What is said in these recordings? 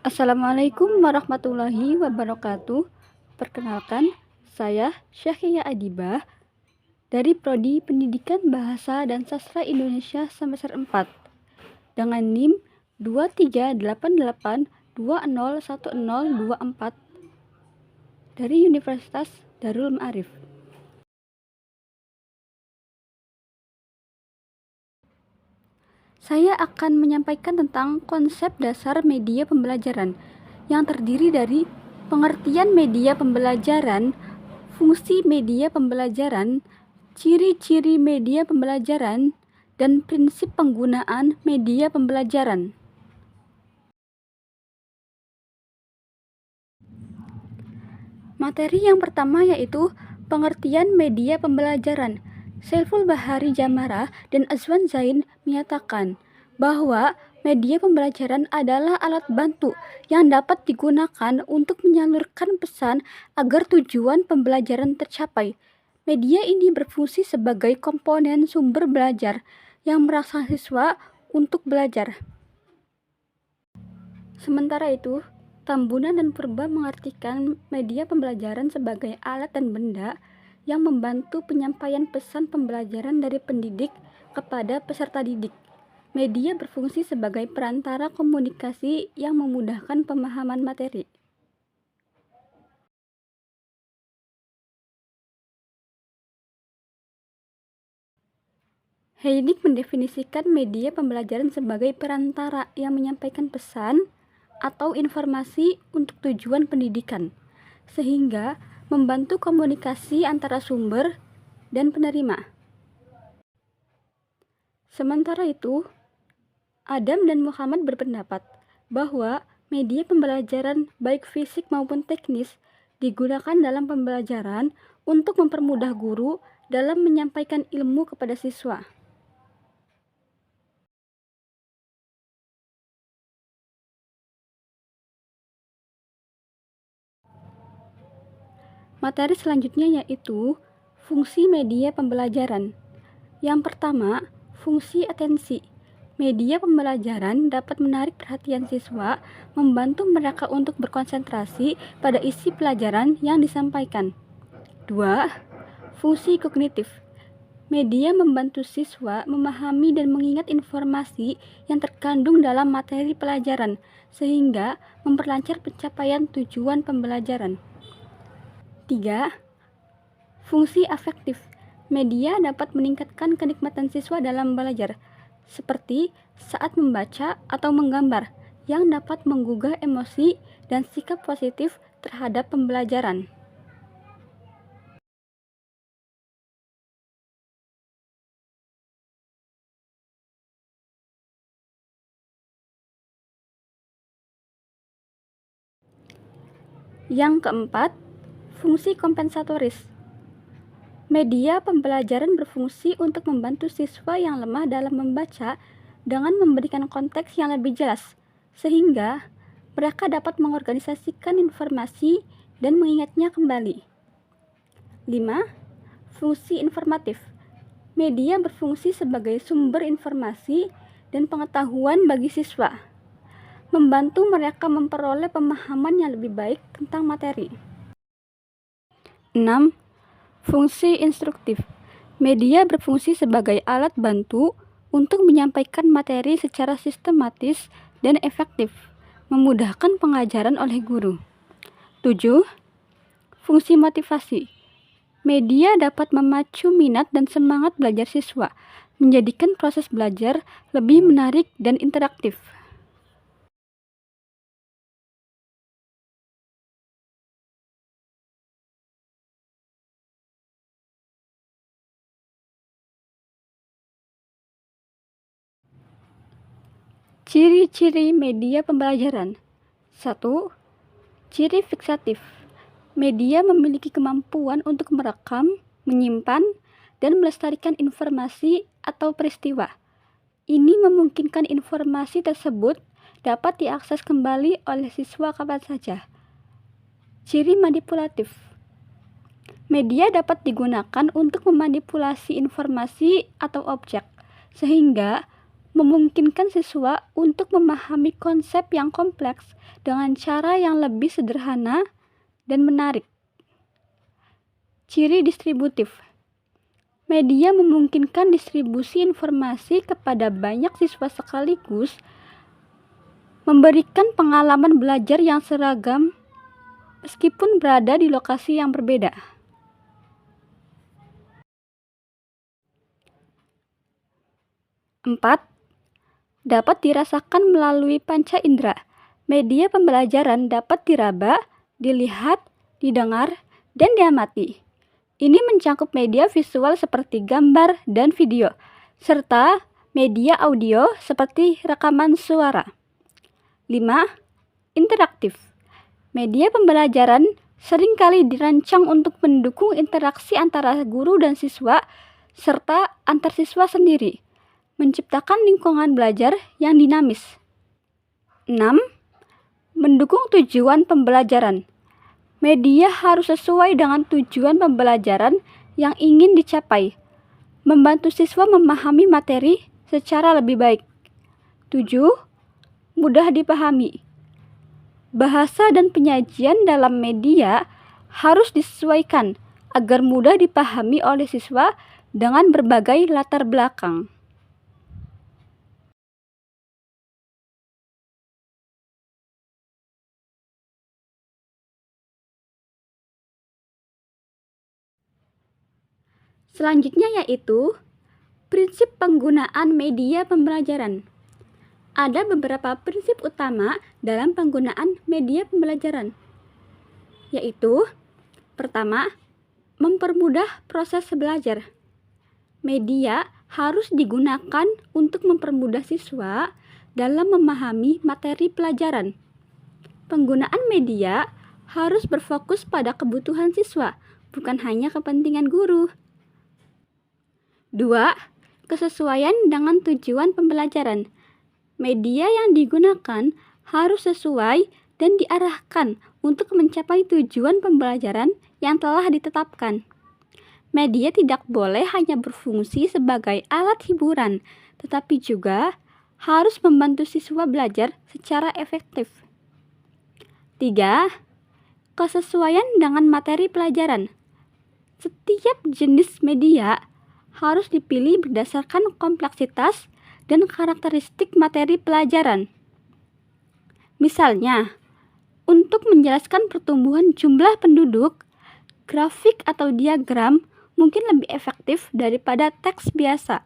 Assalamualaikum warahmatullahi wabarakatuh. Perkenalkan, saya Syahia Adibah dari Prodi Pendidikan Bahasa dan Sastra Indonesia semester 4 dengan NIM 2388201024 dari Universitas Darul Ma'arif. Saya akan menyampaikan tentang konsep dasar media pembelajaran yang terdiri dari pengertian media pembelajaran, fungsi media pembelajaran, ciri-ciri media pembelajaran, dan prinsip penggunaan media pembelajaran. Materi yang pertama yaitu pengertian media pembelajaran. Saiful Bahari Jamara dan Azwan Zain menyatakan bahwa media pembelajaran adalah alat bantu yang dapat digunakan untuk menyalurkan pesan agar tujuan pembelajaran tercapai. Media ini berfungsi sebagai komponen sumber belajar yang merangsang siswa untuk belajar. Sementara itu, Tambunan dan Purba mengartikan media pembelajaran sebagai alat dan benda yang membantu penyampaian pesan pembelajaran dari pendidik kepada peserta didik. Media berfungsi sebagai perantara komunikasi yang memudahkan pemahaman materi. Heidig mendefinisikan media pembelajaran sebagai perantara yang menyampaikan pesan atau informasi untuk tujuan pendidikan, sehingga membantu komunikasi antara sumber dan penerima. Sementara itu, Adam dan Muhammad berpendapat bahwa media pembelajaran baik fisik maupun teknis digunakan dalam pembelajaran untuk mempermudah guru dalam menyampaikan ilmu kepada siswa. Materi selanjutnya yaitu fungsi media pembelajaran. Yang pertama, fungsi atensi. Media pembelajaran dapat menarik perhatian siswa, membantu mereka untuk berkonsentrasi pada isi pelajaran yang disampaikan. 2. Fungsi kognitif. Media membantu siswa memahami dan mengingat informasi yang terkandung dalam materi pelajaran, sehingga memperlancar pencapaian tujuan pembelajaran. 3. Fungsi afektif. Media dapat meningkatkan kenikmatan siswa dalam belajar, seperti saat membaca atau menggambar, yang dapat menggugah emosi dan sikap positif terhadap pembelajaran. Yang keempat, fungsi kompensatoris. Media pembelajaran berfungsi untuk membantu siswa yang lemah dalam membaca dengan memberikan konteks yang lebih jelas, sehingga mereka dapat mengorganisasikan informasi dan mengingatnya kembali. 5. Fungsi informatif. Media berfungsi sebagai sumber informasi dan pengetahuan bagi siswa, membantu mereka memperoleh pemahaman yang lebih baik tentang materi. 6. Fungsi instruktif. Media berfungsi sebagai alat bantu untuk menyampaikan materi secara sistematis dan efektif, memudahkan pengajaran oleh guru. 7. Fungsi motivasi. Media dapat memacu minat dan semangat belajar siswa, menjadikan proses belajar lebih menarik dan interaktif. Ciri-ciri media pembelajaran. 1. Ciri fiksatif. Media memiliki kemampuan untuk merekam, menyimpan, dan melestarikan informasi atau peristiwa. Ini memungkinkan informasi tersebut dapat diakses kembali oleh siswa kapan saja. Ciri manipulatif. Media dapat digunakan untuk memanipulasi informasi atau objek, sehingga memungkinkan siswa untuk memahami konsep yang kompleks dengan cara yang lebih sederhana dan menarik. Ciri distributif. Media memungkinkan distribusi informasi kepada banyak siswa sekaligus, memberikan pengalaman belajar yang seragam meskipun berada di lokasi yang berbeda. Empat, dapat dirasakan melalui panca indera. Media pembelajaran dapat diraba, dilihat, didengar, dan diamati. Ini mencakup media visual seperti gambar dan video, serta media audio seperti rekaman suara. 5. Interaktif. Media pembelajaran seringkali dirancang untuk mendukung interaksi antara guru dan siswa, serta antar siswa sendiri, menciptakan lingkungan belajar yang dinamis. 6. Mendukung tujuan pembelajaran. Media harus sesuai dengan tujuan pembelajaran yang ingin dicapai, membantu siswa memahami materi secara lebih baik. 7. Mudah dipahami. Bahasa dan penyajian dalam media harus disesuaikan agar mudah dipahami oleh siswa dengan berbagai latar belakang. Selanjutnya yaitu prinsip penggunaan media pembelajaran. Ada beberapa prinsip utama dalam penggunaan media pembelajaran, yaitu pertama, mempermudah proses belajar. Media harus digunakan untuk mempermudah siswa dalam memahami materi pelajaran. Penggunaan media harus berfokus pada kebutuhan siswa, bukan hanya kepentingan guru. 2. Kesesuaian dengan tujuan pembelajaran. Media yang digunakan harus sesuai dan diarahkan untuk mencapai tujuan pembelajaran yang telah ditetapkan. Media tidak boleh hanya berfungsi sebagai alat hiburan, tetapi juga harus membantu siswa belajar secara efektif. 3. Kesesuaian dengan materi pelajaran. Setiap jenis media harus dipilih berdasarkan kompleksitas dan karakteristik materi pelajaran. Misalnya, untuk menjelaskan pertumbuhan jumlah penduduk, grafik atau diagram mungkin lebih efektif daripada teks biasa.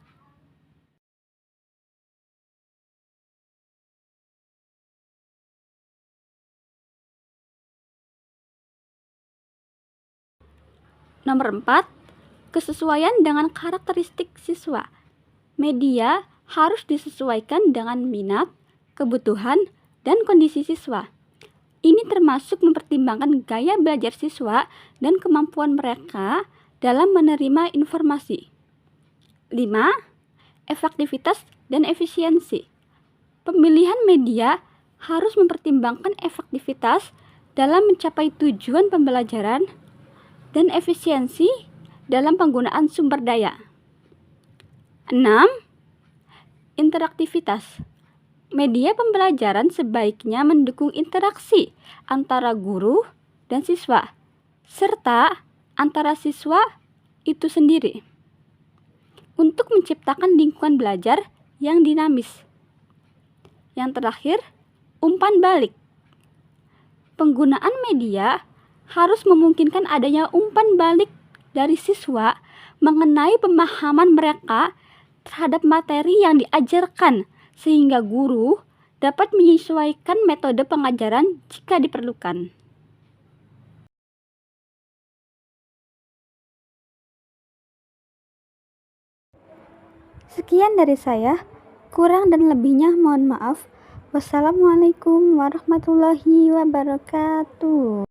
Nomor 4, kesesuaian dengan karakteristik siswa. Media harus disesuaikan dengan minat, kebutuhan, dan kondisi siswa. Ini termasuk mempertimbangkan gaya belajar siswa dan kemampuan mereka dalam menerima informasi. 5. Efektivitas dan efisiensi. Pemilihan media harus mempertimbangkan efektivitas dalam mencapai tujuan pembelajaran dan efisiensi dalam penggunaan sumber daya. 6. Interaktivitas. Media pembelajaran sebaiknya mendukung interaksi antara guru dan siswa, serta antara siswa itu sendiri, untuk menciptakan lingkungan belajar yang dinamis. Yang terakhir, umpan balik. Penggunaan media harus memungkinkan adanya umpan balik dari siswa mengenai pemahaman mereka terhadap materi yang diajarkan, sehingga guru dapat menyesuaikan metode pengajaran jika diperlukan. Sekian dari saya, kurang dan lebihnya mohon maaf. Wassalamualaikum warahmatullahi wabarakatuh.